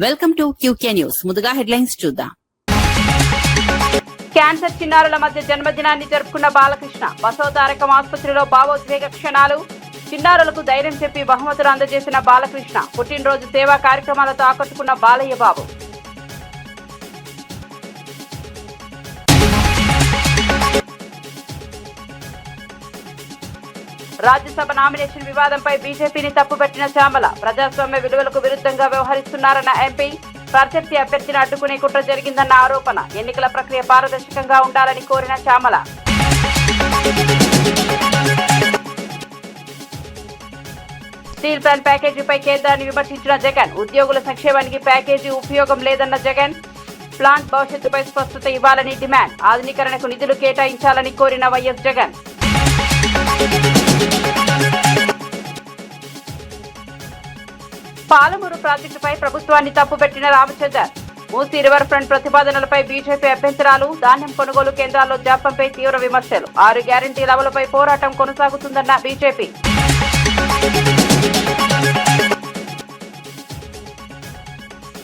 Welcome to QK news. ముందుగా headlines చూద్దాం. Cancer చిన్నారుల మధ్య జన్మదినాన్ని జరుపుకున్న బాలకృష్ణ. బసవతారకం ఆసుపత్రిలో భావోద్వేగ క్షణాలు. చిన్నారులకు ధైర్యం చెప్పి బహుమతులు అందజేసిన బాలకృష్ణ. పుట్టినరోజు సేవా కార్యక్రమాలతో ఆకట్టుకున్న బాలయ్య బాబు. రాజ్యసభ నామినేషన్ వివాదంపై బీజేపీని తప్పుపట్టిన శ్యామల. ప్రజాస్వామ్య విలువలకు విరుద్ధంగా వ్యవహరిస్తున్నారన్న ఎంపీ. ప్రత్యర్థి అభ్యర్థిని అడ్డుకునే కుట్ర జరిగిందన్న ఆరోపణ. ఎన్నికల ప్రక్రియ పారదర్శకంగా ఉండాలని కోరిన శ్యామల. స్టీల్ ప్లాంట్ ప్యాకేజీపై కేంద్రాన్ని విమర్శించిన జగన్. ఉద్యోగుల సంక్షేమానికి ప్యాకేజీ ఉపయోగం లేదన్న జగన్. ప్లాంట్ భవిష్యత్తుపై స్పష్టత ఇవ్వాలని డిమాండ్. ఆధునీకరణకు నిధులు కేటాయించాలని కోరిన వైఎస్ జగన్. పాలమూరు ప్రాజెక్టుపై ప్రభుత్వాన్ని తప్పుపెట్టిన రామచందర్. మూసీ రివర్ ఫ్రంట్ ప్రతిపాదనలపై బీజేపీ అభ్యంతరాలు. ధాన్యం కొనుగోలు కేంద్రాల్లో జాప్యంపై తీవ్ర విమర్శలు. 6 గ్యారంటీల అమలుపై పోరాటం కొనసాగుతుందన్న బీజేపీ.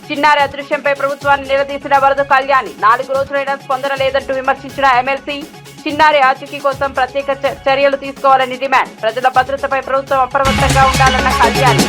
చిన్నారి అదృశ్యంపై ప్రభుత్వాన్ని నిలదీసిన వరద కళ్యాణి. 4 రోజులైనా స్పందన లేదంటూ విమర్శించిన ఎమ్మెల్సీ. చిన్నారి ఆచూకీ కోసం ప్రత్యేక చర్యలు తీసుకోవాలని డిమాండ్. ప్రజల భద్రతపై ప్రభుత్వం అప్రమత్తంగా ఉండాలన్న కళ్యాణి.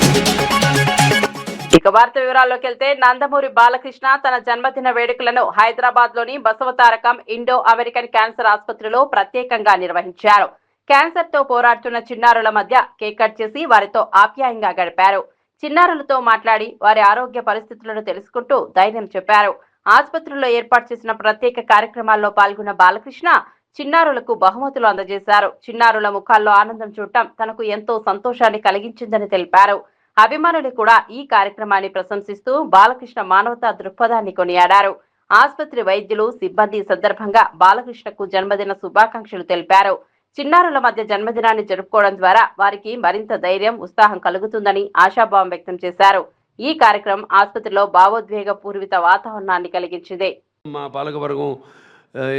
ఇక వార్త వివరాల్లోకి వెళ్తే, నందమూరి బాలకృష్ణ తన జన్మదిన వేడుకలను హైదరాబాద్ లోని బసవతారకం ఇండో అమెరికన్ క్యాన్సర్ ఆసుపత్రిలో ప్రత్యేకంగా నిర్వహించారు. క్యాన్సర్ తో పోరాడుతున్న చిన్నారుల మధ్య కేక్ కట్ చేసి వారితో ఆప్యాయంగా గడిపారు. చిన్నారులతో మాట్లాడి వారి ఆరోగ్య పరిస్థితులను తెలుసుకుంటూ ధైర్యం చెప్పారు. ఆసుపత్రిలో ఏర్పాటు చేసిన ప్రత్యేక కార్యక్రమాల్లో పాల్గొన్న బాలకృష్ణ చిన్నారులకు బహుమతులు అందజేశారు. చిన్నారుల ముఖాల్లో ఆనందం చూడటం తనకు ఎంతో సంతోషాన్ని కలిగించిందని తెలిపారు. అభిమానులు కూడా ఈ కార్యక్రమాన్ని ప్రశంసిస్తూ బాలకృష్ణ మానవతా దృక్పథాన్ని కొనియాడారు. ఆసుపత్రి వైద్యులు సిబ్బంది సందర్భంగా బాలకృష్ణకు జన్మదిన శుభాకాంక్షలు తెలిపారు. చిన్నారుల మధ్య జన్మదినాన్ని జరుపుకోవడం ద్వారా వారికి మరింత ధైర్యం, ఉత్సాహం కలుగుతుందని ఆశాభావం వ్యక్తం చేశారు. ఈ కార్యక్రమం ఆసుపత్రిలో భావోద్వేగ పూర్విత వాతావరణాన్ని కలిగించింది. మా పాలకవర్గం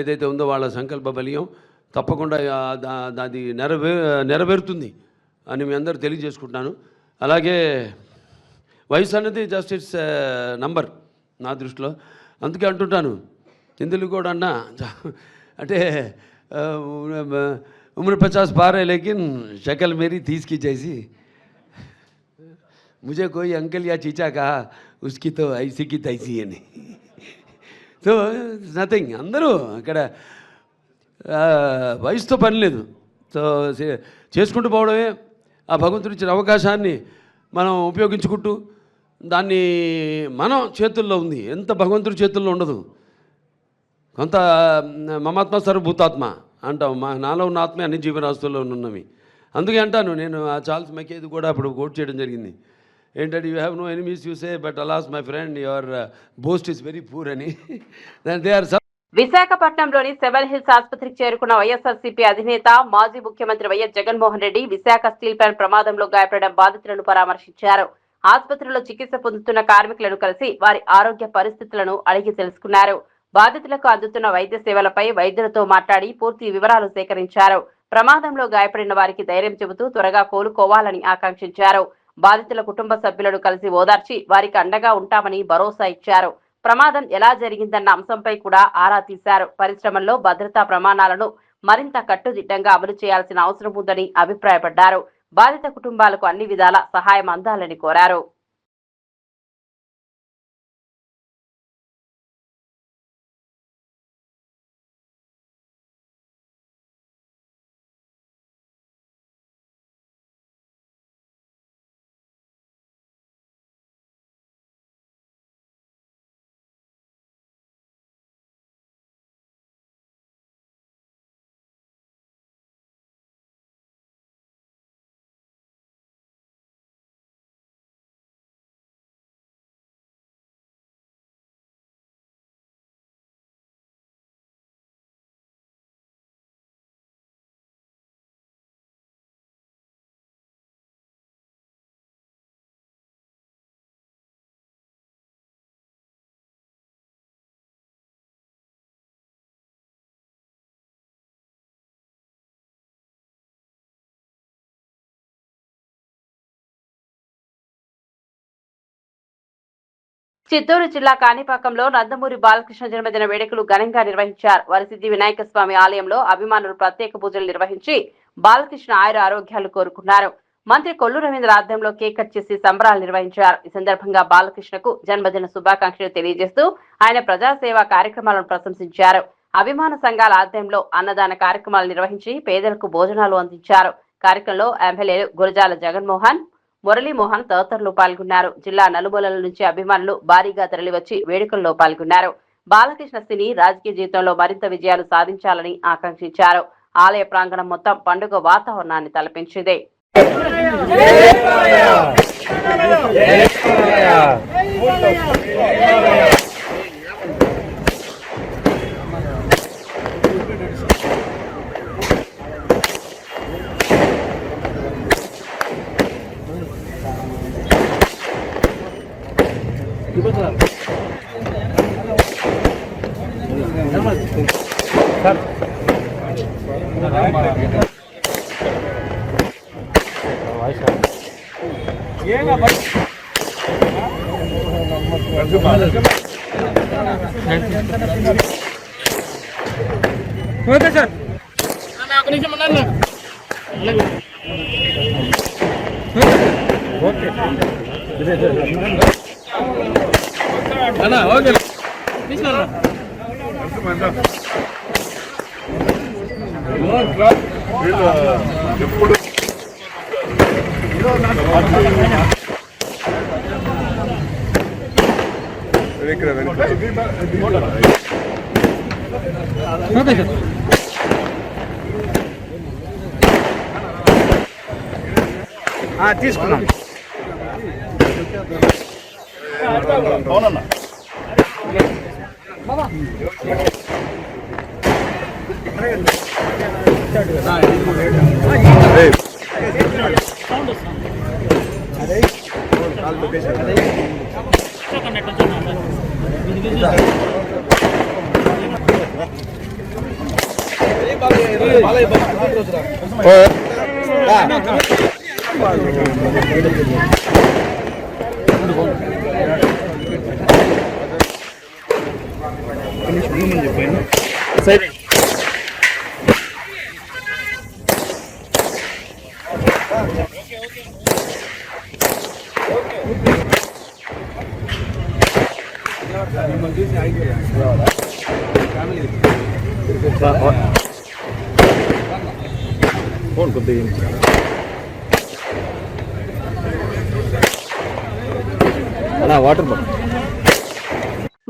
ఏదైతే ఉందో వాళ్ళ సంకల్ప బలీయం తప్పకుండా అది నెరవేరుతుంది అని మీ అందరూ తెలియజేసుకుంటున్నాను. అలాగే వయసు అనేది జస్ట్ ఇట్స్ నంబర్ నా దృష్టిలో. అందుకే అంటుంటాను, హిందువులు కూడా అన్నా అంటే उम्र 50 पार है लेकिन शक्ल मेरी 30 की जैसी. मुझे कोई अंकल या चीचा कहा उसकी तो ऐसी की तैसी है नहीं. సో నథింగ్, అందరూ అక్కడ వయసుతో పని లేదు. సో చేసుకుంటూ పోవడమే. ఆ భగవంతుడు ఇచ్చిన అవకాశాన్ని మనం ఉపయోగించుకుంటూ దాన్ని మనం చేతుల్లో ఉంది, ఎంత భగవంతుడి చేతుల్లో ఉండదు. కొంత మమాత్మ సర్వభూతాత్మ అంటాం. మా నాలో ఉన్న ఆత్మే అన్ని జీవరాశుల్లో ఉన్నవి. అందుకే అంటాను నేను, ఆ చార్ల్స్ మెకేది కూడా అప్పుడు కోట్ చేయడం జరిగింది. ఏంటంటే, you have no enemies you say but alas my friend your boast is very poor అని. దే ఆర్ విశాఖపట్నంలోని సెవెన్ హిల్స్ ఆసుపత్రికి చేరుకున్న వైఎస్ఆర్సీపీ అధినేత మాజీ ముఖ్యమంత్రి YS Jaganmohan Reddy Visakha steel plant ప్రమాదంలో గాయపడిన బాధితులను పరామర్శించారు. ఆసుపత్రిలో చికిత్స పొందుతున్న కార్మికులను కలిసి వారి ఆరోగ్య పరిస్థితులను అడిగి తెలుసుకున్నారు. బాధితులకు అందుతున్న వైద్య సేవలపై వైద్యులతో మాట్లాడి పూర్తి వివరాలు సేకరించారు. ప్రమాదంలో గాయపడిన వారికి ధైర్యం చెబుతూ త్వరగా కోలుకోవాలని ఆకాంక్షించారు. బాధితుల కుటుంబ సభ్యులను కలిసి ఓదార్చి వారికి అండగా ఉంటామని భరోసా ఇచ్చారు. ప్రమాదం ఎలా జరిగిందన్న అంశంపై కూడా ఆరా తీశారు. పరిశ్రమల్లో భద్రతా ప్రమాణాలను మరింత కట్టుదిట్టంగా అమలు చేయాల్సిన అవసరం ఉందని అభిప్రాయపడ్డారు. బాధిత కుటుంబాలకు అన్ని విధాల సహాయం అందాలని కోరారు. చిత్తూరు జిల్లా కాణిపాకంలో నందమూరి బాలకృష్ణ జన్మదిన వేడుకలు ఘనంగా నిర్వహించారు. వరసిద్ధి వినాయక స్వామి ఆలయంలో అభిమానులు ప్రత్యేక పూజలు నిర్వహించి బాలకృష్ణ ఆయుర ఆరోగ్యాలు కోరుకున్నారు. మంత్రి కొల్లు రవీంద్ర ఆధ్వర్యంలో కేక్ కట్ చేసి సంబరాలు నిర్వహించారు. ఈ సందర్భంగా బాలకృష్ణకు జన్మదిన శుభాకాంక్షలు తెలియజేస్తూ ఆయన ప్రజాసేవా కార్యక్రమాలను ప్రశంసించారు. అభిమాన సంఘాల ఆధ్వర్యంలో అన్నదాన కార్యక్రమాలు నిర్వహించి పేదలకు భోజనాలు అందించారు. కార్యక్రమంలో ఎమ్మెల్యేలు గురజాల జగన్మోహన్, మురళీమోహన్ తదితరులు పాల్గొన్నారు. జిల్లా నలుమూలల నుంచి అభిమానులు భారీగా తరలివచ్చి వేడుకల్లో పాల్గొన్నారు. బాలకృష్ణ సినీ రాజకీయ జీవితంలో మరింత విజయాలు సాధించాలని ఆకాంక్షించారు. ఆలయ ప్రాంగణం మొత్తం పండుగ వాతావరణాన్ని తలపించింది. ఓకే సార్ ఓకే అన్నా ఓకే ఎప్పుడు ఓకే సార్ తీసుకున్నాం అవునన్నా సరే ఫోన్ కొద్దిగా వాటర్ బాటిల్.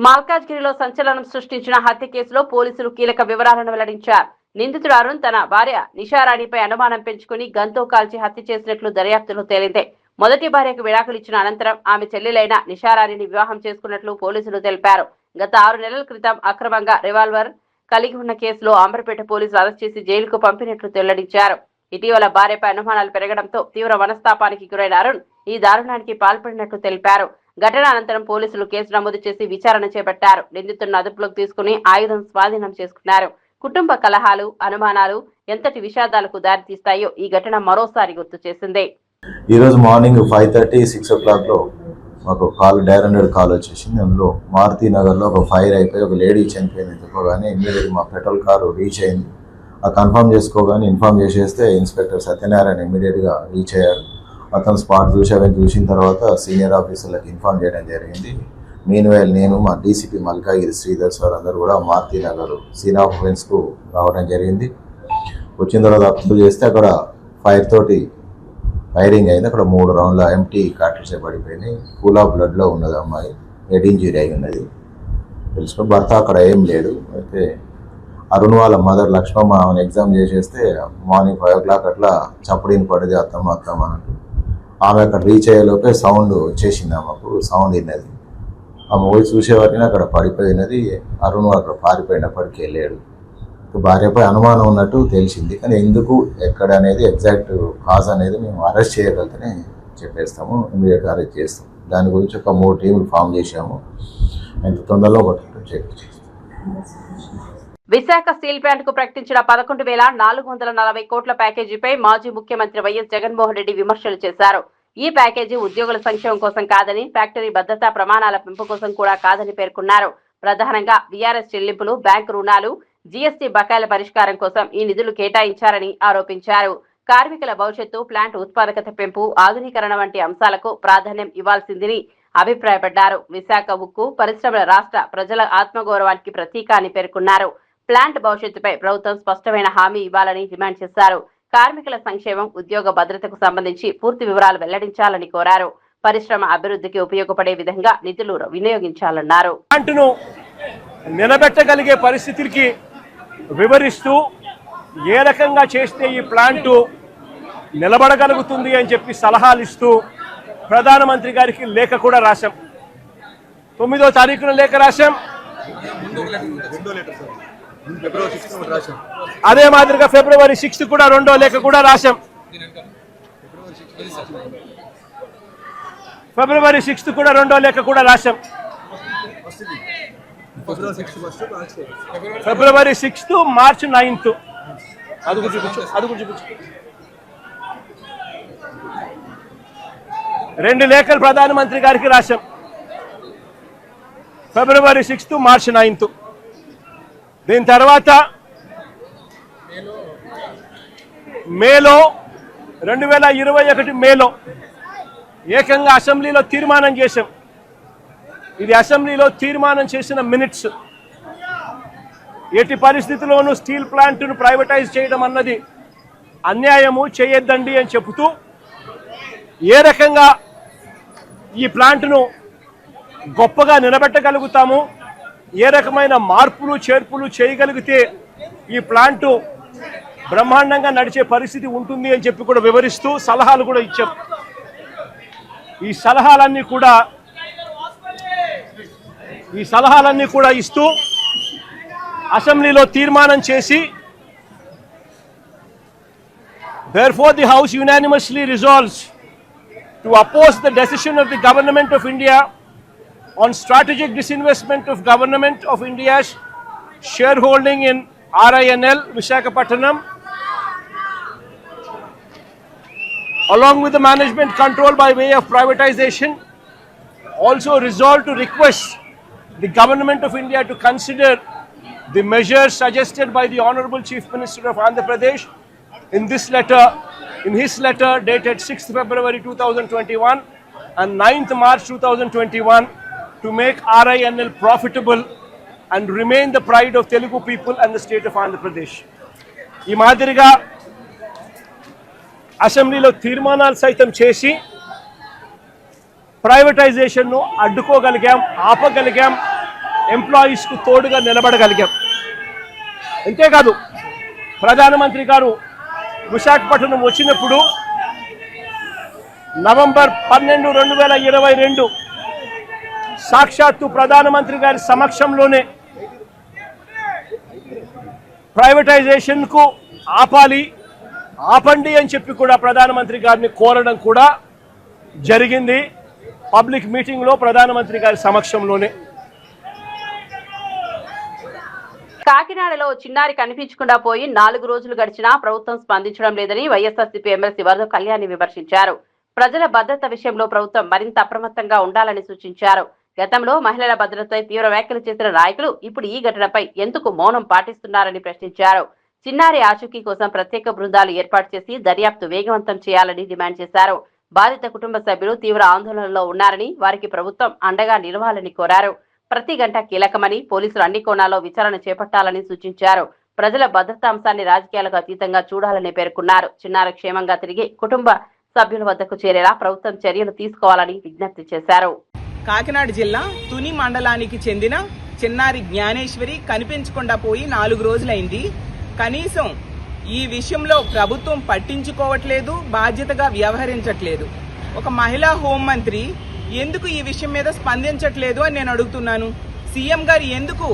మల్కాజ్గిరిలో సంచలనం సృష్టించిన హత్య కేసులో పోలీసులు కీలక వివరాలను వెల్లడించారు. నిందితుడు అరుణ్ తన భార్య నిషారాణిపై అనుమానం పెంచుకుని గన్తో కాల్చి హత్య చేసినట్లు దర్యాప్తులో తేలింది. మొదటి భార్యకు విడాకులు ఇచ్చిన అనంతరం ఆమె చెల్లెలైన నిషారాణిని వివాహం చేసుకున్నట్లు పోలీసులు తెలిపారు. గత 6 నెలల క్రితం అక్రమంగా రివాల్వర్ కలిగి ఉన్న కేసులో అంబర్పేట పోలీసులు అరెస్ట్ చేసి జైలుకు పంపినట్లు వెల్లడించారు. ఇటీవల భార్యపై అనుమానాలు పెరగడంతో తీవ్ర మనస్తాపానికి గురైన అరుణ్ ఈ దారుణానికి పాల్పడినట్లు తెలిపారు. ఘటన అనంతరం పోలీసులు కేసు నమోదు చేసి విచారణ చేపట్టారు. నిందితులను అదుపులోకి తీసుకుని ఆయుధం స్వాధీనం చేసుకున్నారు. కుటుంబ కలహాలు, అనుమానాలు ఎంతటి విషాదాలకు దారితీస్తాయో ఈ ఘటన మరోసారి గుర్తు చేసింది. ఈరోజు మార్నింగ్ 5:30, 6 o'clock మాకు డైరెక్ట్ కాల్ వచ్చేసింది. అందులో మారుతి నగర్లో ఒక ఫైర్ అయిపోయి ఒక లేడీ చనిపోయిందని చెప్పగానే ఇమ్మీడియట్గా మా పెట్రోల్ కారు రీచ్ అయింది. ఆ కన్ఫర్మ్ చేసుకోగానే ఇన్ఫార్మ్ చేసేస్తే ఇన్స్పెక్టర్ సత్యనారాయణ ఇమ్మీడియట్గా రీచ్ అయ్యారు. అతను స్పాట్ చూసిన తర్వాత సీనియర్ ఆఫీసర్లకు ఇన్ఫార్మ్ చేయడం జరిగింది. మీన్వైల్ నేను మా డీసీపీ మల్కాగిరి శ్రీధర్ సార్ అందరూ కూడా మారుతి నగర్ సీన్ ఆఫ్ అఫెన్స్కు రావడం జరిగింది. వచ్చిన తర్వాత అబ్జర్వ్ చేస్తే అక్కడ ఫైరింగ్ అయింది. అక్కడ 3 రౌండ్ల ఎంటీ కార్ట్రిడ్జ్ పడిపోయినాయి. ఫుల్ ఆఫ్ బ్లడ్లో ఉన్నది అమ్మాయి, హెడ్ ఇంజరీ అయి ఉన్నది. తెలుసుకుని భర్త అక్కడ ఏం లేడు. అయితే అరుణ్ వాళ్ళ మదర్ లక్ష్మమ్మ ఆమెను ఎగ్జామ్ చేసేస్తే మార్నింగ్ 5 o'clock అట్లా చప్పుడిని పడింది అత్తమ్మ అన్నట్టు. ఆమె అక్కడ రీచ్ అయ్యేలోపే సౌండ్ వచ్చేసింది. ఆమెకు సౌండ్ విన్నది. ఆమె పోయి చూసేవారిని అక్కడ పడిపోయినది. అరుణ్ అక్కడ పారిపోయినప్పటికీ వెళ్ళాడు. భార్యపై అనుమానం ఉన్నట్టు తెలిసింది. కానీ ఎందుకు ఎక్కడ అనేది ఎగ్జాక్ట్ కాజ్ అనేది మేము అరెస్ట్ చేయగలిగితేనే చెప్పేస్తాము, ఇమీడియట్గా అరెస్ట్ చేస్తాం. దాని గురించి ఒక 3 టీములు ఫామ్ చేశాము. ఎంత తొందరలో పట్టుకుంటూ చేస్తాం. విశాఖ స్టీల్ ప్లాంట్ కు ప్రకటించిన 11,440 కోట్ల ప్యాకేజీపై మాజీ ముఖ్యమంత్రి వైఎస్ జగన్మోహన్ రెడ్డి విమర్శలు చేశారు. ఈ ప్యాకేజీ ఉద్యోగుల సంక్షేమం కోసం కాదని, ఫ్యాక్టరీ భద్రతా ప్రమాణాల పెంపు కోసం కూడా కాదని పేర్కొన్నారు. ప్రధానంగా వీఆర్ఎస్ చెల్లింపులు, బ్యాంకు రుణాలు, జీఎస్టీ బకాయిల పరిష్కారం కోసం ఈ నిధులు కేటాయించారని ఆరోపించారు. కార్మికుల భవిష్యత్తు, ప్లాంట్ ఉత్పాదకత పెంపు, ఆధునీకరణ వంటి అంశాలకు ప్రాధాన్యం ఇవ్వాల్సిందని అభిప్రాయపడ్డారు. విశాఖ ఉక్కు పరిశ్రమల రాష్ట్ర ప్రజల ఆత్మగౌరవానికి ప్రతీక అని పేర్కొన్నారు. ప్లాంట్ భవిష్యత్తుపై ప్రభుత్వం స్పష్టమైన హామీ ఇవ్వాలని డిమాండ్ చేశారు. కార్మికుల సంక్షేమం, ఉద్యోగ భద్రతకు సంబంధించి పూర్తి వివరాలు వెల్లడించాలని కోరారు. పరిశ్రమ అభివృద్ధికి ఉపయోగపడే విధంగా నిధులు వినియోగించాలన్నారు. ప్లాంట్ను నిలబెట్టగలిగే పరిస్థితికి వివరిస్తూ ఏ రకంగా చేస్తే ఈ ప్లాంటు నిలబడగలుగుతుంది అని చెప్పి సలహాలు ఇస్తూ ప్రధానమంత్రి గారికి లేఖ కూడా రాశాం. 9వ తారీఖున లేఖ రాశాం. అదే మాదిరిగా ఫిబ్రవరి 6 కూడా 2వ లేఖ కూడా రాశాం. ఫిబ్రవరి 6 కూడా 2వ లేఖ కూడా రాశాం. ఫిబ్రవరి 6, మార్చ్ 9. అది కూడా చూపించు. 2 లేఖలు ప్రధానమంత్రి గారికి రాశాం. ఫిబ్రవరి 6, మార్చ్ 9. దీని తర్వాత మేలో 2021 మేలో ఏకంగా అసెంబ్లీలో తీర్మానం చేశాం. ఇది అసెంబ్లీలో తీర్మానం చేసిన మినిట్స్. ఎట్టి పరిస్థితుల్లోనూ స్టీల్ ప్లాంట్ను ప్రైవేటైజ్ చేయడం అన్నది అన్యాయము, చేయొద్దండి అని చెబుతూ ఏ రకంగా ఈ ప్లాంట్ను గొప్పగా నిలబెట్టగలుగుతాము, ఏ రకమైన మార్పులు చేర్పులు చేయగలిగితే ఈ ప్లాంటు బ్రహ్మాండంగా నడిచే పరిస్థితి ఉంటుంది అని చెప్పి కూడా వివరిస్తూ సలహాలు కూడా ఇచ్చాం. ఈ సలహాలన్నీ కూడా ఇస్తూ అసెంబ్లీలో తీర్మానం చేసి, therefore the House unanimously resolves to oppose the decision of the Government of India on strategic disinvestment of Government of India's shareholding in RINL Visakhapatnam, along with the management control by way of privatization. Also resolve to request the Government of India to consider the measures suggested by the Honorable Chief Minister of Andhra Pradesh in his letter dated 6th February 2021 and 9th March 2021 to make RINL profitable and remain the pride of Telugu people and the state of Andhra Pradesh. ఈ మాదిరిగా అసెంబ్లీలో తీర్మానాలు సైతం చేసి ప్రైవేటైజేషన్ను అడ్డుకోగలిగాం, ఆపగలిగాం, ఎంప్లాయీస్కు తోడుగా నిలబడగలిగాం. అంతేకాదు ప్రధానమంత్రి గారు విశాఖపట్నం వచ్చినప్పుడు నవంబర్ 12, 2022 సాక్షాత్తు ప్రధానమంత్రి గారి సమక్షంలోనే ప్రైవేటైజేషన్కు ఆపండి అని చెప్పి కూడా ప్రధానమంత్రి గారిని కోరడం కూడా జరిగింది. పబ్లిక్ మీటింగ్లో ప్రధానమంత్రి గారి సమక్షంలోనే. కాకినాడలో చిన్నారి కనిపించకుండా పోయి 4 రోజులు గడిచినా ప్రభుత్వం స్పందించడం లేదని వైఎస్ఆర్సీపీ ఎమ్మెల్సీ వరద కళ్యాణి విమర్శించారు. ప్రజల భద్రత విషయంలో ప్రభుత్వం మరింత అప్రమత్తంగా ఉండాలని సూచించారు. గతంలో మహిళల భద్రతపై తీవ్ర వ్యాఖ్యలు చేసిన నాయకులు ఇప్పుడు ఈ ఘటనపై ఎందుకు మౌనం పాటిస్తున్నారని ప్రశ్నించారు. చిన్నారి ఆచూకీ కోసం ప్రత్యేక బృందాలు ఏర్పాటు చేసి దర్యాప్తు వేగవంతం చేయాలని డిమాండ్ చేశారు. బాధిత కుటుంబ సభ్యులు తీవ్ర ఆందోళనలో ఉన్నారని, వారికి ప్రభుత్వం అండగా నిలవాలని కోరారు. ప్రతి గంట కీలకమని, పోలీసులు అన్ని కోణాల్లో విచారణ చేపట్టాలని సూచించారు. ప్రజల భద్రతా అంశాన్ని రాజకీయాలకు అతీతంగా చూడాలని పేర్కొన్నారు. చిన్నారి క్షేమంగా తిరిగి కుటుంబ సభ్యుల వద్దకు చేరేలా ప్రభుత్వం చర్యలు తీసుకోవాలని విజ్ఞప్తి చేశారు. కాకినాడ జిల్లా తుని మండలానికి చెందిన చిన్నారి జ్ఞానేశ్వరి కనిపించకుండా పోయి 4 రోజులైంది. కనీసం ఈ విషయంలో ప్రభుత్వం పట్టించుకోవట్లేదు, బాధ్యతగా వ్యవహరించట్లేదు. ఒక మహిళా హోంమంత్రి ఎందుకు ఈ విషయం మీద స్పందించట్లేదు అని నేను అడుగుతున్నాను. సీఎం గారు ఎందుకు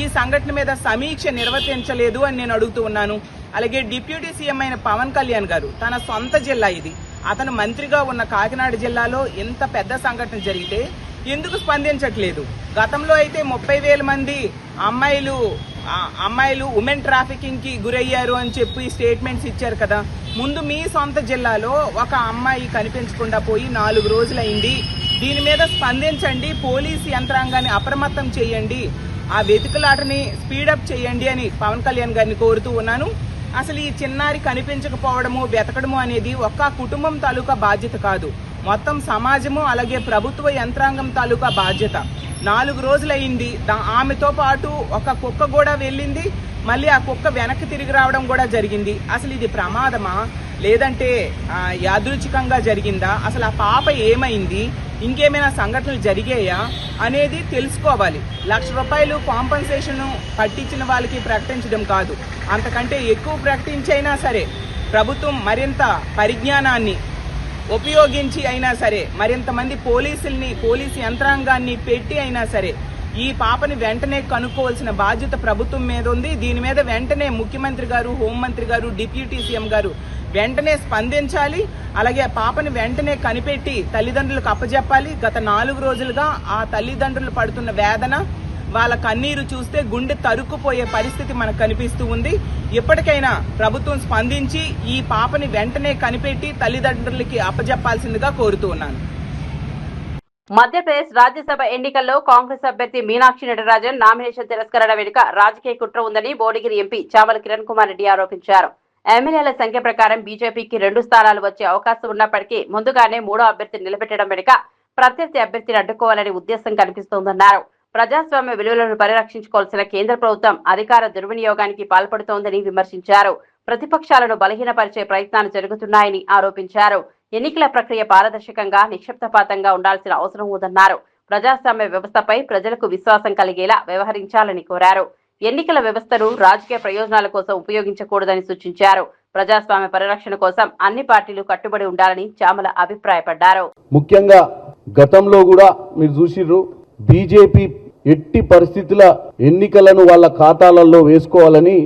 ఈ సంఘటన మీద సమీక్ష నిర్వర్తించలేదు అని నేను అడుగుతూ ఉన్నాను. అలాగే డిప్యూటీ సీఎం అయిన పవన్ కళ్యాణ్ గారు, తన సొంత జిల్లా ఇది, అతను మంత్రిగా ఉన్న కాకినాడ జిల్లాలో ఎంత పెద్ద సంఘటన జరిగితే ఎందుకు స్పందించట్లేదు? గతంలో అయితే 30,000 మంది అమ్మాయిలు అమ్మాయిలు ఉమెన్ ట్రాఫికింగ్ కి గురయ్యారు అని చెప్పి స్టేట్మెంట్స్ ఇచ్చారు కదా. ముందు మీ సొంత జిల్లాలో ఒక అమ్మాయి కనిపించకుండా పోయి 4 రోజులైంది. దీని మీద స్పందించండి, పోలీసు యంత్రాంగాన్ని అప్రమత్తం చేయండి, ఆ వెతుకులాటని స్పీడప్ చేయండి అని పవన్ కళ్యాణ్ గారిని కోరుతూ ఉన్నాను. అసలు ఈ చిన్నారి కనిపించకపోవడము, వెతకడము అనేది ఒక్క కుటుంబం తాలూకా బాధ్యత కాదు, మొత్తం సమాజము అలాగే ప్రభుత్వ యంత్రాంగం తాలూకా బాధ్యత. 4 రోజులైంది. ఆమెతో పాటు ఒక కుక్క కూడా వెళ్ళింది, మళ్ళీ ఆ కుక్క వెనక్కి తిరిగి రావడం కూడా జరిగింది. అసలు ఇది ప్రమాదమా లేదంటే యాదృచ్ఛికంగా జరిగిందా, అసలు ఆ పాప ఏమైంది, ఇంకేమైనా సంఘటనలు జరిగాయా అనేది తెలుసుకోవాలి. ₹1,00,000 కాంపన్సేషన్ పట్టించిన వాళ్ళకి ప్రకటించడం కాదు, అంతకంటే ఎక్కువ ప్రకటించైనా సరే ప్రభుత్వం మరింత పరిజ్ఞానాన్ని ఉపయోగించి అయినా సరే, మరింతమంది పోలీసు యంత్రాంగాన్ని పెట్టి అయినా సరే ఈ పాపని వెంటనే కనుక్కోవాల్సిన బాధ్యత ప్రభుత్వం మీద ఉంది. దీని మీద వెంటనే ముఖ్యమంత్రి గారు, హోంమంత్రి గారు, డిప్యూటీ సీఎం గారు వెంటనే స్పందించాలి. అలాగే పాపని వెంటనే కనిపెట్టి తల్లిదండ్రులకు అప్పజెప్పాలి. గత 4 రోజులుగా ఆ తల్లిదండ్రులు పడుతున్న వేదన, వాళ్ళ కన్నీరు చూస్తే గుండె తరుక్కుపోయే పరిస్థితి మనకు కనిపిస్తూ ఉంది. ఇప్పటికైనా ప్రభుత్వం స్పందించి ఈ పాపని వెంటనే కనిపెట్టి తల్లిదండ్రులకి అప్పజెప్పాల్సిందిగా కోరుతూ ఉన్నాను. మధ్యప్రదేశ్ రాజ్యసభ ఎన్నికల్లో కాంగ్రెస్ అభ్యర్థి మీనాక్షి నటరాజన్ నామినేషన్ తిరస్కరణ వెనుక రాజకీయ కుట్ర ఉందని భువనగిరి ఎంపీ చామల కిరణ్ కుమార్ రెడ్డి ఆరోపించారు. ఎమ్మెల్యేల సంఖ్య ప్రకారం బీజేపీకి 2 స్థానాలు వచ్చే అవకాశం ఉన్నప్పటికీ ముందుగానే 3వ అభ్యర్థిని నిలబెట్టడం వెనుక ప్రత్యర్థి అభ్యర్థిని అడ్డుకోవాలనే ఉద్దేశం కనిపిస్తోందన్నారు. ప్రజాస్వామ్య విలువలను పరిరక్షించుకోవాల్సిన కేంద్ర ప్రభుత్వం అధికార దుర్వినియోగానికి పాల్పడుతోందని విమర్శించారు. ప్రతిపక్షాలను బలహీనపరిచే ప్రయత్నాలు జరుగుతున్నాయని ఆరోపించారు. ఎన్నికల ప్రక్రియ పారదర్శకంగా, నిక్షిప్తపాతంగా ఉండాల్సిన అవసరం ఉందన్నారు. ప్రజాస్వామ్య వ్యవస్థపై ప్రజలకు విశ్వాసం కలిగేలా వ్యవహరించాలని కోరారు. ఎన్నికల వ్యవస్థను రాజకీయ ప్రయోజనాల కోసం ఉపయోగించకూడదని సూచించారు. ప్రజాస్వామ్య పరిరక్షణ కోసం అన్ని పార్టీలు కట్టుబడి ఉండాలని చామల అభిప్రాయపడ్డారు. ముఖ్యంగా గతంలో కూడా మీరు చూసిర్రు, బీజేపీ ఎట్టి పరిస్థితుల ఎన్నికలను వాళ్ళ ఖాతాలలో వేసుకోవాలని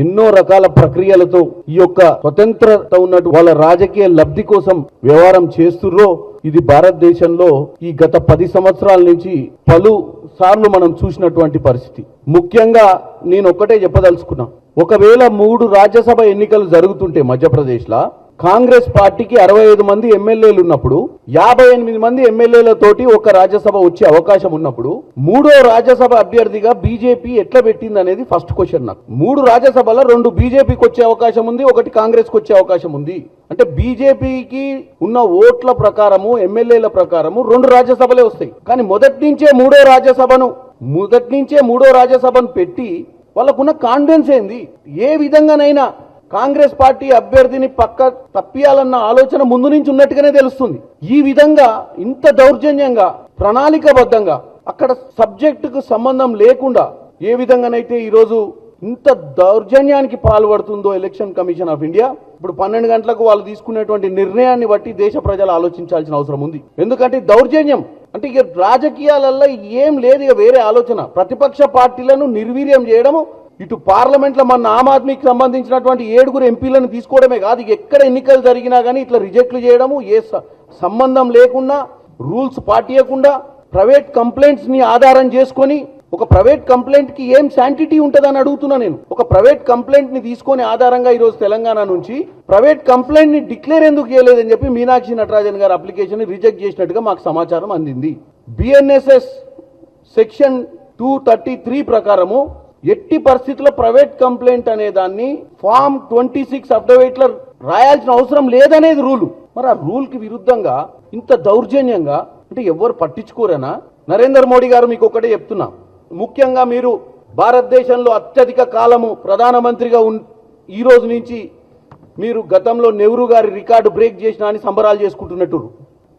ఎన్నో రకాల ప్రక్రియలతో ఈ యొక్క స్వతంత్రత ఉన్నట్టు వాళ్ళ రాజకీయ లబ్ధి కోసం వ్యవహారం చేస్తుర్రో ఇది భారతదేశంలో ఈ గత 10 సంవత్సరాల నుంచి పలు సార్లు మనం చూసినటువంటి పరిస్థితి. ముఖ్యంగా నేను ఒక్కటే చెప్పదలుచుకున్నా, ఒకవేళ 3 రాజ్యసభ ఎన్నికలు జరుగుతుంటే మధ్యప్రదేశ్లో కాంగ్రెస్ పార్టీకి 65 మంది ఎమ్మెల్యేలు ఉన్నప్పుడు 58 మంది ఎమ్మెల్యేలతోటి ఒక రాజ్యసభ వచ్చే అవకాశం ఉన్నప్పుడు 3వ రాజ్యసభ అభ్యర్థిగా బీజేపీ ఎట్లా పెట్టింది అనేది ఫస్ట్ క్వశ్చన్. నాకు 3 రాజ్యసభలో 2 బీజేపీకి వచ్చే అవకాశం ఉంది, 1 కాంగ్రెస్కి వచ్చే అవకాశం ఉంది. అంటే బీజేపీకి ఉన్న ఓట్ల ప్రకారము, ఎమ్మెల్యేల ప్రకారము 2 రాజ్యసభలే వస్తాయి. కానీ మొదటి నుంచే 3వ రాజ్యసభను పెట్టి వాళ్ళకున్న కాన్ఫిడెన్స్ ఏంది? ఏ విధంగానైనా కాంగ్రెస్ పార్టీ అభ్యర్థిని పక్క తప్పియాలన్న ఆలోచన ముందు నుంచి ఉన్నట్టుగానే తెలుస్తుంది. ఈ విధంగా ఇంత దౌర్జన్యంగా, ప్రణాళికబద్ధంగా, అక్కడ సబ్జెక్టుకు సంబంధం లేకుండా ఏ విధంగానైతే ఈరోజు ఇంత దౌర్జన్యానికి పాల్పడుతుందో ఎలక్షన్ కమిషన్ ఆఫ్ ఇండియా, ఇప్పుడు 12 గంటలకు వాళ్ళు తీసుకునేటువంటి నిర్ణయాన్ని బట్టి దేశ ప్రజలు ఆలోచించాల్సిన అవసరం ఉంది. ఎందుకంటే దౌర్జన్యం అంటే ఇక రాజకీయాలలో ఏం లేదు, ఇక వేరే ఆలోచన. ప్రతిపక్ష పార్టీలను నిర్వీర్యం చేయడము, ఇటు పార్లమెంట్లో మన ఆమ్ ఆద్మీకి సంబంధించినటువంటి 7 ఎంపీలను తీసుకోవడమే కాదు, ఎక్కడ ఎన్నికలు జరిగినా కానీ ఇట్లా రిజెక్ట్లు చేయడము, ఏ సంబంధం లేకుండా, రూల్స్ పాటించకుండా, ప్రైవేట్ కంప్లైంట్స్ ని ఆధారం చేసుకొని, ఒక ప్రైవేట్ కంప్లైంట్ కి ఏం శాంటిటీ ఉంటుందని అడుగుతున్నా నేను. ఒక ప్రైవేట్ కంప్లైంట్ ని తీసుకొని ఆధారంగా ఈ రోజు తెలంగాణ నుంచి ప్రైవేట్ కంప్లైంట్ ని డిక్లేర్ ఎందుకు చేయలేదని చెప్పి మీనాక్షి నటరాజన్ గారి అప్లికేషన్ ని రిజెక్ట్ చేసినట్టుగా మాకు సమాచారం అందింది. బిఎన్ఎస్ఎస్ సెక్షన్ 233 ప్రకారము ఎట్టి పరిస్థితుల్లో ప్రైవేట్ కంప్లైంట్ అనే దాన్ని ఫామ్ 26 అఫిడవిట్ లో రాయాల్సిన అవసరం లేదనేది రూలు. మరి ఆ రూల్ కి విరుద్ధంగా ఇంత దౌర్జన్యంగా అంటే ఎవరు పట్టించుకోరేనా? నరేంద్ర మోడీ గారు మీకు ఒకటే చెప్తున్నా, ముఖ్యంగా మీరు భారతదేశంలో అత్యధిక కాలము ప్రధానమంత్రిగా ఈ రోజు నుంచి మీరు గతంలో నెహ్రూ గారి రికార్డు బ్రేక్ చేసినా అని సంబరాలు చేసుకుంటున్నట్టు.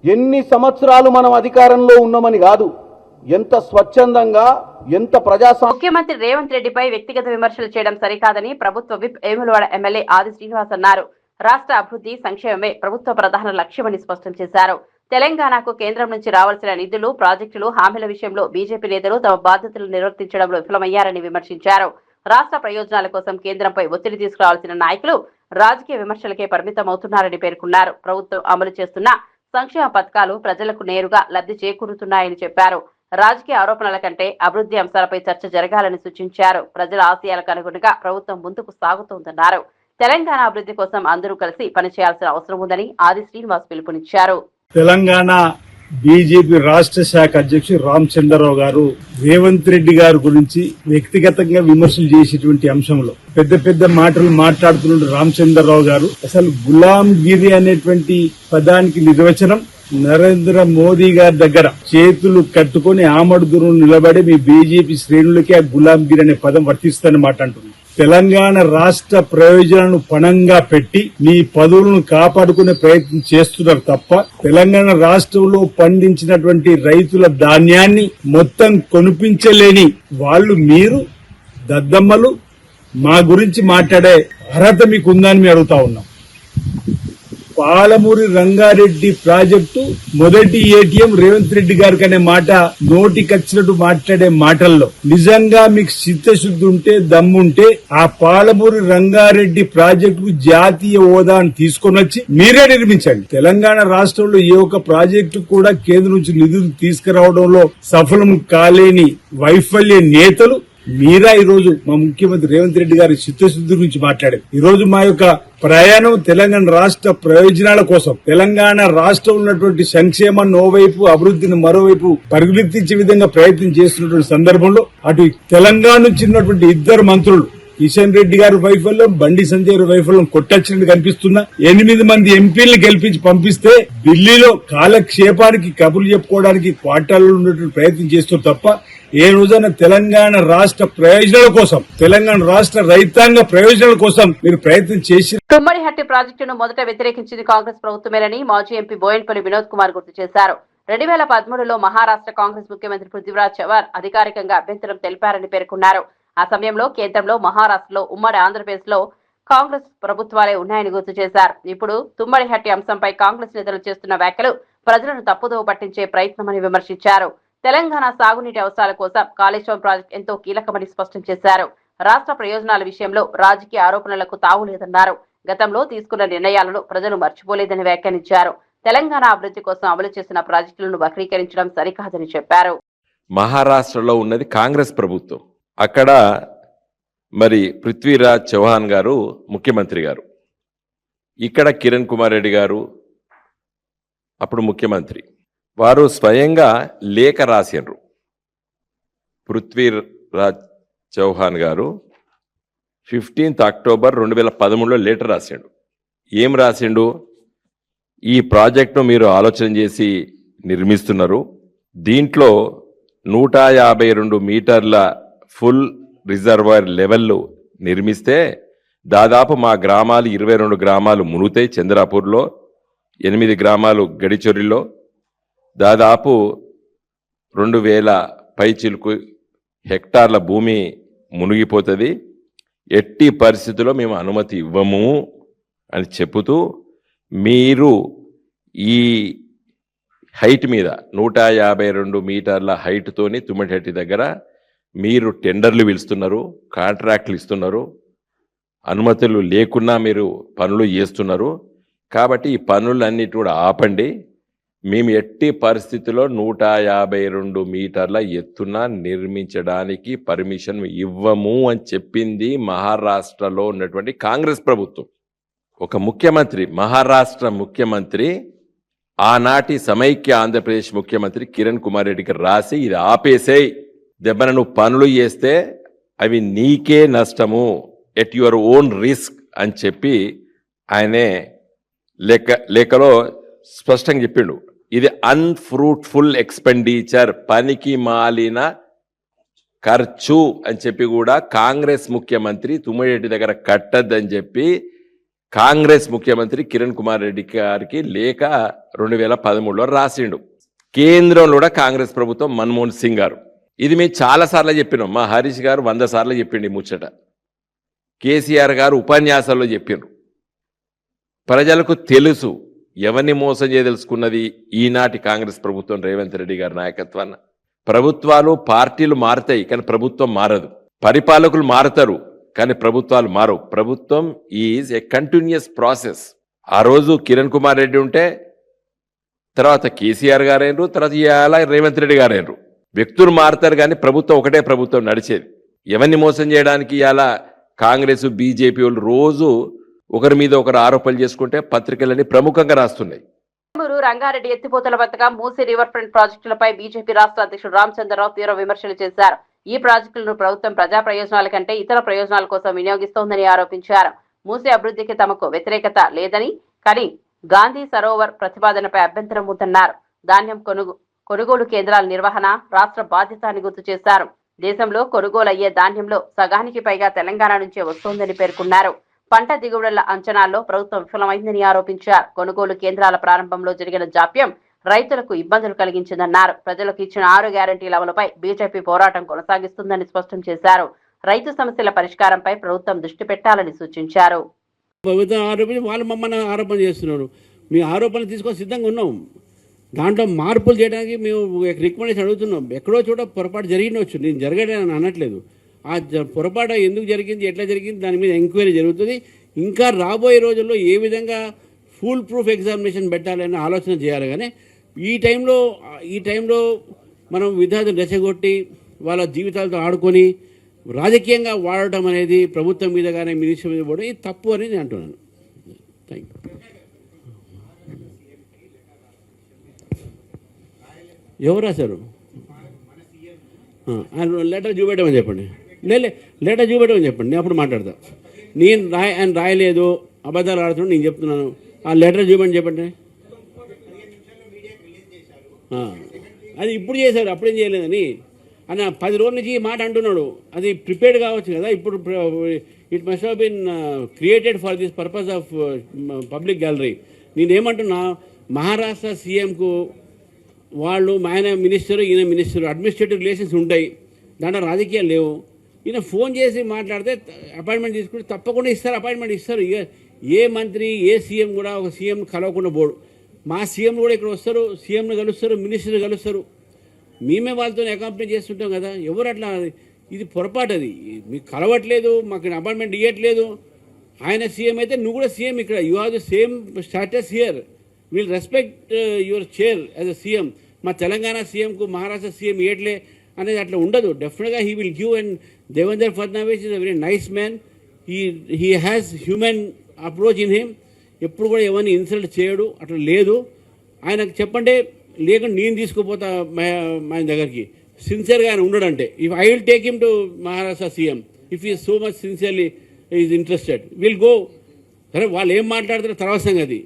ఎన్ని సంవత్సరాలు మనం అధికారంలో ఉన్నామని కాదు, ఎంత స్వచ్ఛందంగా, ఎంత ముఖ్యమంత్రి రేవంత్ రెడ్డిపై వ్యక్తిగత విమర్శలు చేయడం సరికాదని ప్రభుత్వ విప్ వేములవాడ ఎమ్మెల్యే ఆది శ్రీనివాస్ అన్నారు. రాష్ట్ర అభివృద్ధి, సంక్షేమమే ప్రభుత్వ ప్రధాన లక్ష్యమని స్పష్టం చేశారు. తెలంగాణకు కేంద్రం నుంచి రావాల్సిన నిధులు, ప్రాజెక్టులు, హామీల విషయంలో బీజేపీ నేతలు తమ బాధ్యతలు నిర్వర్తించడంలో విఫలమయ్యారని విమర్శించారు. రాష్ట్ర ప్రయోజనాల కోసం కేంద్రంపై ఒత్తిడి తీసుకురావాల్సిన నాయకులు రాజకీయ విమర్శలకే పరిమితమవుతున్నారని పేర్కొన్నారు. ప్రభుత్వం అమలు చేస్తున్న సంక్షేమ పథకాలు ప్రజలకు నేరుగా లబ్ధి చేకూరుతున్నాయని చెప్పారు. రాజకీయ ఆరోపణల కంటే అభివృద్ధి అంశాలపై చర్చ జరగాలని సూచించారు. ప్రజల ఆశయాలకు అనుగుణంగా ప్రభుత్వం ముందుకు సాగుతోందన్నారు. తెలంగాణ అభివృద్ధి కోసం అందరూ కలిసి పనిచేయాల్సిన అవసరం ఉందని ఆది శ్రీనివాస్ పిలుపునిచ్చారు. తెలంగాణ బీజేపీ రాష్ట్ర శాఖ అధ్యక్షుడు రామచంద్రరావు గారు రేవంత్ రెడ్డి గారి గురించి వ్యక్తిగతంగా విమర్శలు చేసేటువంటి అంశంలో పెద్ద పెద్ద మాటలు మాట్లాడుతున్న రామచంద్రరావు గారు అసలు గులాంగిరి అనేటువంటి పదానికి నిర్వచనం నరేంద్ర మోదీ గారి దగ్గర చేతులు కట్టుకుని ఆమడు దూరం నిలబడి మీ బీజేపీ శ్రేణులకి ఆ గులాంగిరి అనే పదం వర్తిస్తుందని మాట అంటున్నారు. తెలంగాణ రాష్ట్ర ప్రయోజనాలను పణంగా పెట్టి మీ పదవులను కాపాడుకునే ప్రయత్నం చేస్తున్నారు తప్ప తెలంగాణ రాష్ట్రంలో పండించినటువంటి రైతుల ధాన్యాన్ని మొత్తం కొనిపించలేని వాళ్ళు మీరు దద్దమ్మలు. మా గురించి మాట్లాడే అర్హత మీకు ఉందని మేము అడుగుతా ఉన్నాం. పాలమూరి రంగారెడ్డి ప్రాజెక్టు మొదటి ఏటీఎం రేవంత్ రెడ్డి గారికి అనే మాట నోటికొచ్చినట్టు మాట్లాడే మాటల్లో నిజంగా మీకు చిత్తశుద్ధి ఉంటే దమ్ముంటే ఆ పాలమూరి రంగారెడ్డి ప్రాజెక్టుకు జాతీయ హోదాను తీసుకొని వచ్చి మీరే నిర్మించండి. తెలంగాణ రాష్ట్రంలో ఏ ఒక్క ప్రాజెక్టు కూడా కేంద్రం నుంచి నిధులు తీసుకురావడంలో సఫలం కాలేని వైఫల్య నేతలు మీరా ఈ రోజు మా ముఖ్యమంత్రి రేవంత్ రెడ్డి గారి చిత్తశుద్ధి గురించి మాట్లాడారు. ఈ రోజు మా యొక్క ప్రయాణం తెలంగాణ రాష్ట్ర ప్రయోజనాల కోసం, తెలంగాణ రాష్ట్రంలో ఉన్నటువంటి సంక్షేమాన్ని ఓవైపు అభివృద్ధిని మరోవైపు పరిగెత్తించే విధంగా ప్రయత్నం చేస్తున్నటువంటి సందర్భంలో అటు తెలంగాణ నుంచి ఉన్నటువంటి ఇద్దరు మంత్రులు కిషన్ రెడ్డి గారి వైఫల్యం, బండి సంజయ్ గారి వైఫల్యం కొట్టొచ్చినట్టు కనిపిస్తున్నా 8 మంది ఎంపీలను గెలిపించి పంపిస్తే ఢిల్లీలో కాలక్షేపానికి కబుర్లు చెప్పుకోవడానికి క్వార్టర్లో ఉన్నటువంటి ప్రయత్నం చేస్తూ తప్ప ఏ రోజైనా తెలంగాణ రాష్ట్ర ప్రయోజనాల కోసం, తెలంగాణ రాష్ట్ర రైతాంగ ప్రయోజనాల కోసం మీరు ప్రయత్నం చేసి తుమ్మడిహట్టి ప్రాజెక్టును మొదట వ్యతిరేకించింది కాంగ్రెస్ ప్రభుత్వమేనని మాజీ ఎంపీ బోయిన్పల్లి వినోద్ కుమార్ గుర్తు చేశారు. 2013లో మహారాష్ట్ర కాంగ్రెస్ ముఖ్యమంత్రి పృథ్వీరాజ్ చవాన్ అధికారికంగా అభ్యంతరం తెలిపారని పేర్కొన్నారు. ఆ సమయంలో కేంద్రంలో, మహారాష్ట్రలో, ఉమ్మడి ఆంధ్రప్రదేశ్ లో కాంగ్రెస్ ప్రభుత్వాలే ఉన్నాయని గుర్తు చేశారు. ఇప్పుడు తుమ్మడిహట్టి అంశంపై కాంగ్రెస్ నేతలు చేస్తున్న వ్యాఖ్యలు ప్రజలను తప్పుదోవ పట్టించే ప్రయత్నమని విమర్శించారు. తెలంగాణ సాగునీటి అవసరాల కోసం కాళేశ్వరం ప్రాజెక్టు ఎంతో కీలకమని స్పష్టం చేశారు. రాష్ట్ర ప్రయోజనాల విషయంలో రాజకీయ ఆరోపణలకు తావులేదన్నారు. గతంలో తీసుకున్న నిర్ణయాలను ప్రజలు మర్చిపోలేదని వ్యాఖ్యానించారు. తెలంగాణ అభివృద్ధి కోసం అమలు చేసిన ప్రాజెక్టులను వక్రీకరించడం సరికాదని చెప్పారు. మహారాష్ట్రలో ఉన్నది కాంగ్రెస్ ప్రభుత్వం. అక్కడ మరి పృథ్వీరాజ్ చౌహాన్ గారు ముఖ్యమంత్రి గారు, ఇక్కడ కిరణ్ కుమార్ రెడ్డి గారు అప్పుడు ముఖ్యమంత్రి. వారు స్వయంగా లేఖ రాసిండ్రు. పృథ్వీరాజ్ చౌహాన్ గారు 15 అక్టోబర్ 2013లో లెటర్ రాసిండు. ఏం రాసిండు? ఈ ప్రాజెక్టును మీరు ఆలోచన చేసి నిర్మిస్తున్నారు, దీంట్లో 152 మీటర్ల ఫుల్ రిజర్వాయర్ లెవెల్లో నిర్మిస్తే దాదాపు మా గ్రామాలు 22 గ్రామాలు మునుగుతాయి. చంద్రాపూర్లో 8 గ్రామాలు, గడిచొరిలో దాదాపు 2000 పైచిలుకు హెక్టార్ల భూమి మునిగిపోతుంది. ఎట్టి పరిస్థితుల్లో మేము అనుమతి ఇవ్వము అని చెబుతూ మీరు ఈ హైట్ మీద 152 మీటర్ల హైట్తోని తుమ్మడిహట్టి దగ్గర మీరు టెండర్లు పిలుస్తున్నారు, కాంట్రాక్ట్లు ఇస్తున్నారు, అనుమతులు లేకున్నా మీరు పనులు చేస్తున్నారు. కాబట్టి ఈ పనులన్నిటి కూడా ఆపండి. మేము ఎట్టి పరిస్థితిలో 152 మీటర్ల ఎత్తున నిర్మించడానికి పర్మిషన్ ఇవ్వము అని చెప్పింది మహారాష్ట్రలో ఉన్నటువంటి కాంగ్రెస్ ప్రభుత్వం. ఒక ముఖ్యమంత్రి, మహారాష్ట్ర ముఖ్యమంత్రి, ఆనాటి సమైక్య ఆంధ్రప్రదేశ్ ముఖ్యమంత్రి కిరణ్ కుమార్ రెడ్డికి రాసి ఇది ఆపేసేయ్, దెబ్బన నువ్వు పనులు చేస్తే అవి నీకే నష్టము, ఎట్ యువర్ ఓన్ రిస్క్ అని చెప్పి ఆయనే లేఖలో స్పష్టంగా చెప్పిండు. ఇది అన్ఫ్రూట్ఫుల్ ఎక్స్పెండిచర్, పనికి మాలిన ఖర్చు అని చెప్పి కూడా కాంగ్రెస్ ముఖ్యమంత్రి తుమ్మడిహట్టి దగ్గర కట్టద్దని చెప్పి కాంగ్రెస్ ముఖ్యమంత్రి కిరణ్ కుమార్ రెడ్డి గారికి లేఖ 2013లో రాసిండు. కేంద్రంలో కూడా కాంగ్రెస్ ప్రభుత్వం, మన్మోహన్ సింగ్ గారు, ఇది మేము చాలాసార్లు చెప్పినాం. మా హరీష్ గారు 100 సార్లు చెప్పిండి ముచ్చట. కేసీఆర్ గారు ఉపన్యాసాల్లో చెప్పిండ్రు. ప్రజలకు తెలుసు ఎవరిని మోసం చేయదలుచుకున్నది ఈనాటి కాంగ్రెస్ ప్రభుత్వం, రేవంత్ రెడ్డి గారి నాయకత్వాన. ప్రభుత్వాలు, పార్టీలు మారుతాయి కానీ ప్రభుత్వం మారదు. పరిపాలకులు మారుతారు కానీ ప్రభుత్వాలు మారవు. ప్రభుత్వం ఈజ్ ఏ కంటిన్యూస్ ప్రాసెస్. ఆ రోజు కిరణ్ కుమార్ రెడ్డి ఉంటే తర్వాత కేసీఆర్ గారైనరు, తర్వాత ఇవాళ రేవంత్ రెడ్డి గారైనరు. వ్యక్తులు మారుతారు కానీ ప్రభుత్వం ఒకటే ప్రభుత్వం నడిచేది. ఎవరిని మోసం చేయడానికి ఇలా కాంగ్రెస్ బీజేపీ వాళ్ళు రోజు ఒకరి మీద ఒకరు ఆరోపణలు చేసుకుంటే పత్రికలని ప్రముఖంగా రాస్తున్నాయి. రంగారెడ్డి ఎత్తిపోతల వద్దగా మూసీ రివర్ ఫ్రంట్ ప్రాజెక్టులపై బీజేపీ రాష్ట్ర అధ్యక్షుడు రామచంద్రరావు తీవ్ర విమర్శలు చేశారు. ఈ ప్రాజెక్టులను ప్రభుత్వం ప్రజా ప్రయోజనాల కంటే ఇతర ప్రయోజనాల కోసం వినియోగిస్తోందని ఆరోపించారు. మూసీ అభివృద్ధికి తమకు వ్యతిరేకత లేదని, కానీ గాంధీ సరోవర్ ప్రతిపాదనపై అభ్యంతరం ఉందన్నారు. ధాన్యం కొనుగోలు కేంద్రాల నిర్వహణ రాష్ట్ర బాధ్యత అని గుర్తు చేశారు. దేశంలో కొనుగోలు అయ్యే ధాన్యంలో సగానికి పైగా తెలంగాణ నుంచే వస్తోందని పేర్కొన్నారు. పంట దిగుబడుల అంచనాల్లో ప్రభుత్వం విఫలమైందని ఆరోపించారు. కొనుగోలు కేంద్రాల ప్రారంభంలో జరిగిన జాప్యం రైతులకు ఇబ్బందులు కలిగించిందన్నారు. ప్రజలకు ఇచ్చిన 6 గ్యారంటీల అమలుపై బీజేపీ పోరాటం కొనసాగిస్తుందని స్పష్టం చేశారు. రైతు సమస్యల పరిష్కారంపై ప్రభుత్వం దృష్టి పెట్టాలని సూచించారు. వాళ్ళు మమ్మల్ని ఆరోపణ చేస్తున్నారు. మీ ఆరోపణలు తీసుకొని సిద్ధంగా ఉన్నాం. దాంట్లో మార్పులు చేయడానికి మేము రికమెండేషన్ అడుగుతున్నాం. ఎక్కడో చోట పొరపాటు జరిగినవచ్చు, నేను జరగలేదని అనట్లేదు. ఆ పొరపాటు ఎందుకు జరిగింది, ఎట్లా జరిగింది, దాని మీద ఎంక్వైరీ జరుగుతుంది. ఇంకా రాబోయే రోజుల్లో ఏ విధంగా ఫుల్ ప్రూఫ్ ఎగ్జామినేషన్ పెట్టాలనే ఆలోచన చేయాలి. కానీ ఈ టైంలో మనం విద్యార్థులు రెచ్చగొట్టి వాళ్ళ జీవితాలతో ఆడుకొని రాజకీయంగా వాడటం అనేది ప్రభుత్వం మీద కానీ మినిస్టర్ మీద కూడా ఇది తప్పు అని నేను అంటున్నాను. Thank you. ఎవరు రాశారు? లెటర్ చూపెట్టమని చెప్పండి. లెటర్ చూపెట్టమని చెప్పండి, నేను అప్పుడు మాట్లాడతా. నేను ఆయన రాయలేదు, అబద్ధాలు ఆడుతున్నాను నేను చెప్తున్నాను. ఆ లెటర్ చూపండి చెప్పండి. అది ఇప్పుడు చేశారు, అప్పుడేం చేయలేదని ఆయన 10 రోజుల నుంచి ఈ మాట అంటున్నాడు. అది ప్రిపేర్డ్ కావచ్చు కదా. ఇప్పుడు it must have been created for this purpose of public gallery. నేనేమంటున్నా, మహారాష్ట్ర సీఎంకు వాళ్ళు ఆయన మినిస్టర్, ఈయన మినిస్టర్, అడ్మినిస్ట్రేటివ్ రిలేషన్స్ ఉంటాయి, దాంట్లో రాజకీయాలు లేవు. ఈయన ఫోన్ చేసి మాట్లాడితే అపాయింట్మెంట్ తీసుకుంటే తప్పకుండా ఇస్తారు, అపాయింట్మెంట్ ఇస్తారు. ఇక ఏ మంత్రి ఏ సీఎం కూడా ఒక సీఎం కలవకుండా పోడు. మా సీఎం కూడా ఇక్కడ వస్తారు, సీఎంని కలుస్తారు, మినిస్టర్ని కలుస్తారు. మేమే వాళ్ళతో అకాంపనీ చేస్తుంటాం కదా. ఎవరు అట్లా, ఇది పొరపాటు. అది మీకు కలవట్లేదు, మాకు అపాయింట్మెంట్ ఇవ్వట్లేదు. ఆయన సీఎం అయితే నువ్వు కూడా సీఎం ఇక్కడ. You have the same status here. Will respect your chair as a CM. మా తెలంగాణ సీఎంకు మహారాష్ట్ర సీఎం ఇవ్వట్లే అనేది అట్లా ఉండదు. డెఫినెట్గా he will give. And Devendra Fadnavis is a very nice man. He has human approach in him. ఎప్పుడు కూడా ఎవరిని ఇన్సల్ట్ చేయడు, అట్లా లేదు. ఆయనకు చెప్పంటే లేకుండా నేను తీసుకుపోతా ఆయన దగ్గరికి. సిన్సియర్గా ఆయన ఉండడంటే, if I will take him to Maharashtra CM if he so much sincerely is interested, will go. సరే వాళ్ళు ఏం మాట్లాడతారో తర్వాత సంగతి.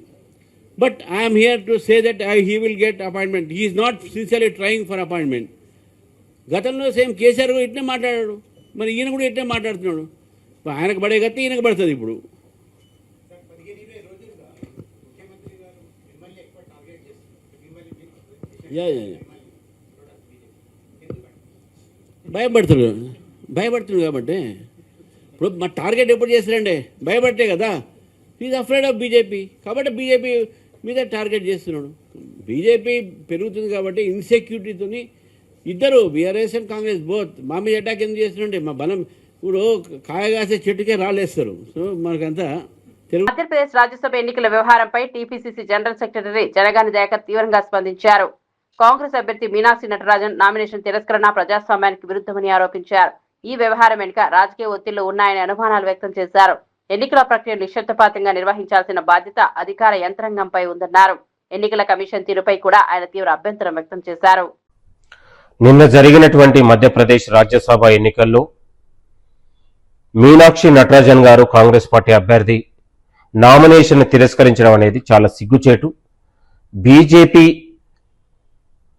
But I'm here to say that he will get appointment. He is not sincerely trying for appointment. గతంలో same KCR కూడా ఇట్నే మాట్లాడాడు, మరి ఈయన కూడా ఇట్నే మాట్లాడుతున్నాడు. ఆయనకు పడే గతి ఈయనకు పడుతుంది ఇప్పుడు. భయపడుతున్నాడు కాబట్టి. ఇప్పుడు మా టార్గెట్ ఎప్పుడు చేస్తారండి, భయపట్టే కదా. ఈజ్ అఫ్రైడ్ ఆఫ్ బీజేపీ, కాబట్టి బీజేపీ మీద టార్గెట్ చేస్తున్నాడు. బీజేపీ పెరుగుతుంది కాబట్టి ఇన్సెక్యూరిటీతో ఇద్దరు బీఆర్ఎస్ అండ్ కాంగ్రెస్ బోత్ మా మీద అటాక్ ఎందుకు చేస్తుంటే, మా బలం ఇప్పుడు కాయగాసే చెట్టుకే రాళ్ళేస్తారు. సో మనకంతా మధ్యప్రదేశ్ రాజ్యసభ ఎన్నికల వ్యవహారంపై TPCC general secretary Janagani Dayakar తీవ్రంగా స్పందించారు. కాంగ్రెస్ అభ్యర్థి మీనాక్షి నటరాజన్ నామినేషన్ తిరస్కరణ ప్రజాస్వామ్యానికి విరుద్ధమని ఆరోపించారు. ఈ వ్యవహారం వెనుక రాజకీయ ఒత్తిళ్లు ఉన్నాయని అనుమానాలు వ్యక్తం చేశారు. ఎన్నికల ప్రక్రియ నిశ్శబ్దపాతంగా నిర్వహించాల్సిన బాధ్యత అధికార యంత్రాంగంపై ఉందన్నారు. ఎన్నికల కమిషన్ తీరుపై కూడా ఆయన తీవ్ర అభ్యంతరం వ్యక్తం చేశారు. నిన్న జరిగినటువంటి మధ్యప్రదేశ్ రాజ్యసభ ఎన్నికల్లో మీనాక్షి నటరాజన్ గారు కాంగ్రెస్ పార్టీ అభ్యర్థి నామినేషన్ తిరస్కరించడం అనేది చాలా సిగ్గుచేటు. బీజేపీ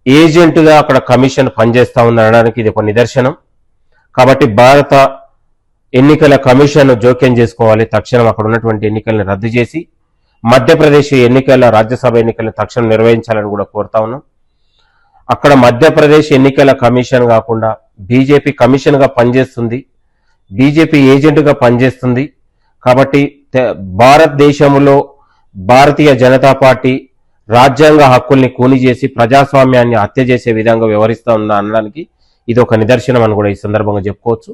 ఏజెంట్గా అక్కడ కమిషన్ పనిచేస్తా ఉందనడానికి ఇది ఒక నిదర్శనం. కాబట్టి భారత ఎన్నికల కమిషన్ జోక్యం చేసుకోవాలి. తక్షణం అక్కడ ఉన్నటువంటి ఎన్నికలను రద్దు చేసి మధ్యప్రదేశ్ ఎన్నికల రాజ్యసభ ఎన్నికలను తక్షణం నిర్వహించాలని కూడా కోరుతా ఉన్నాం. అక్కడ మధ్యప్రదేశ్ ఎన్నికల కమిషన్ కాకుండా బీజేపీ కమిషన్గా పనిచేస్తుంది, బీజేపీ ఏజెంట్గా పనిచేస్తుంది. కాబట్టి భారతదేశంలో భారతీయ జనతా పార్టీ రాజ్యాంగ హక్కుల్ని కూని చేసి ప్రజాస్వామ్యాన్ని హత్య చేసే విధంగా వ్యవహరిస్తూ ఉందా అనడానికి ఇది ఒక నిదర్శనం అని కూడా ఈ సందర్భంగా చెప్పుకోవచ్చు.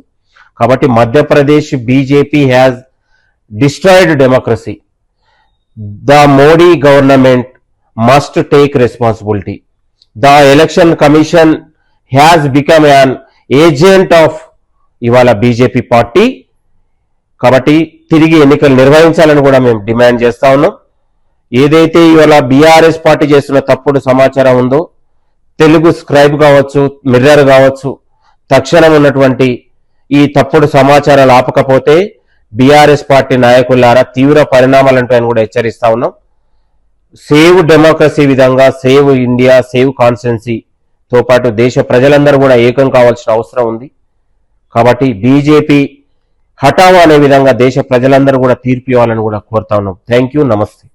కాబట్టి Madhya Pradesh BJP has destroyed democracy. The Modi government must take responsibility. The election commission has become an agent of ఇవాళ బీజేపీ పార్టీ. కాబట్టి తిరిగి ఎన్నికలు నిర్వహించాలని కూడా మేము డిమాండ్ చేస్తా ఉన్నాం. ఏదైతే ఇవాళ బీఆర్ఎస్ పార్టీ చేస్తున్న తప్పుడు సమాచారం ఉందో, తెలుగు స్క్రైబ్ కావచ్చు, మిర్రర్ కావచ్చు, తక్షణం ఉన్నటువంటి ఈ తప్పుడు సమాచారాలు ఆపకపోతే బీఆర్ఎస్ పార్టీ నాయకులారా తీవ్ర పరిణామాలంటాయని కూడా హెచ్చరిస్తా ఉన్నాం. సేవ్ డెమోక్రసీ విధంగా సేవ్ ఇండియా, సేవ్ కాన్స్టిట్యున్సీతో పాటు దేశ ప్రజలందరూ కూడా ఏకం కావాల్సిన అవసరం ఉంది. కాబట్టి బీజేపీ హఠావో అనే విధంగా దేశ ప్రజలందరూ కూడా తీర్పు ఇవ్వాలని కూడా కోరుతా ఉన్నాం. థ్యాంక్ యూ, నమస్తే.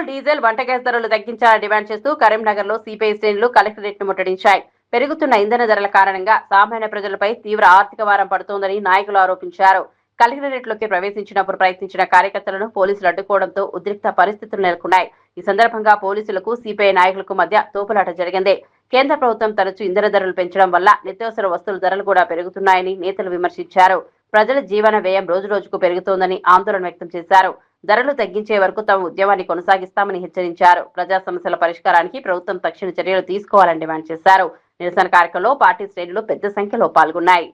డీజిల్, వంట గ్యాస్ ధరలు తగ్గించాలని డిమాండ్ చేస్తూ కరీంనగర్ లో సిపిఐ శ్రేణులు కలెక్టరేట్ ను ముట్టడించాయి. పెరుగుతున్న ఇంధన ధరల కారణంగా సామాన్య ప్రజలపై తీవ్ర ఆర్థిక భారం పడుతోందని నాయకులు ఆరోపించారు. కలెక్టరేట్ లోకి ప్రవేశించినప్పుడు ప్రయత్నించిన కార్యకర్తలను పోలీసులు అడ్డుకోవడంతో ఉద్రిక్త పరిస్థితులు నెలకొన్నాయి. ఈ సందర్భంగా పోలీసులకు సిపిఐ నాయకులకు మధ్య తోపులాట జరిగింది. కేంద్ర ప్రభుత్వం తరచూ ఇంధన ధరలు పెంచడం వల్ల నిత్యావసర వస్తువుల ధరలు కూడా పెరుగుతున్నాయని నేతలు విమర్శించారు. ప్రజల జీవన వ్యయం రోజురోజుకు పెరుగుతోందని ఆందోళన వ్యక్తం చేశారు. ధరలు తగ్గించే వరకు తమ ఉద్యమాన్ని కొనసాగిస్తామని హెచ్చరించారు. ప్రజా సమస్యల పరిష్కారానికి ప్రభుత్వం తక్షణ చర్యలు తీసుకోవాలని డిమాండ్ చేశారు. నిరసన కార్యక్రమంలో పార్టీ శ్రేణులు పెద్ద సంఖ్యలో పాల్గొన్నాయి.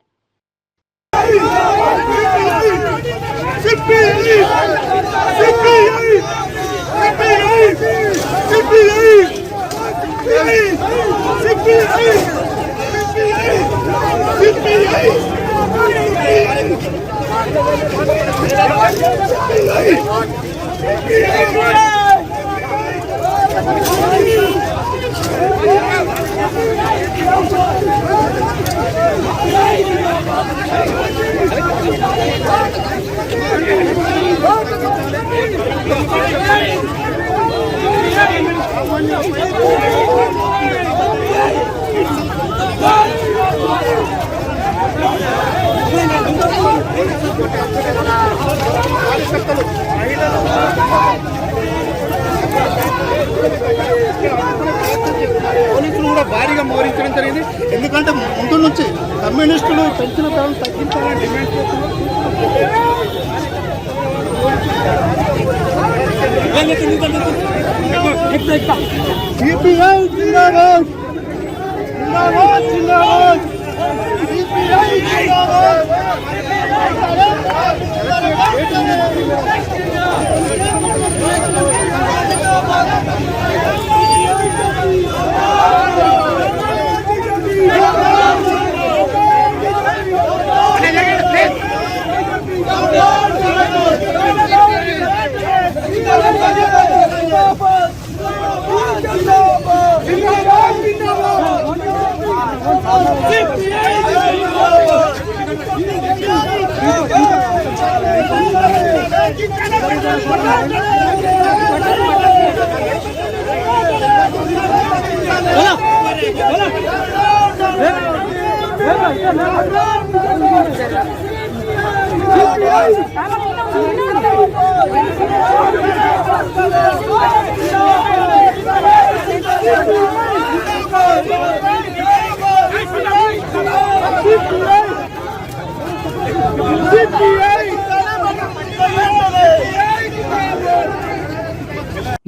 పోలీసులు కూడా భారీగా మోహరించడం జరిగింది. ఎందుకంటే ముందు నుంచి కమ్యూనిస్టులు పెంచిన ధరలు తగ్గించాలని డిమాండ్ చేస్తున్నారు.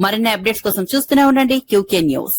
మరిన్ని అప్డేట్స్ కోసం చూస్తూనే ఉండండి QK న్యూస్.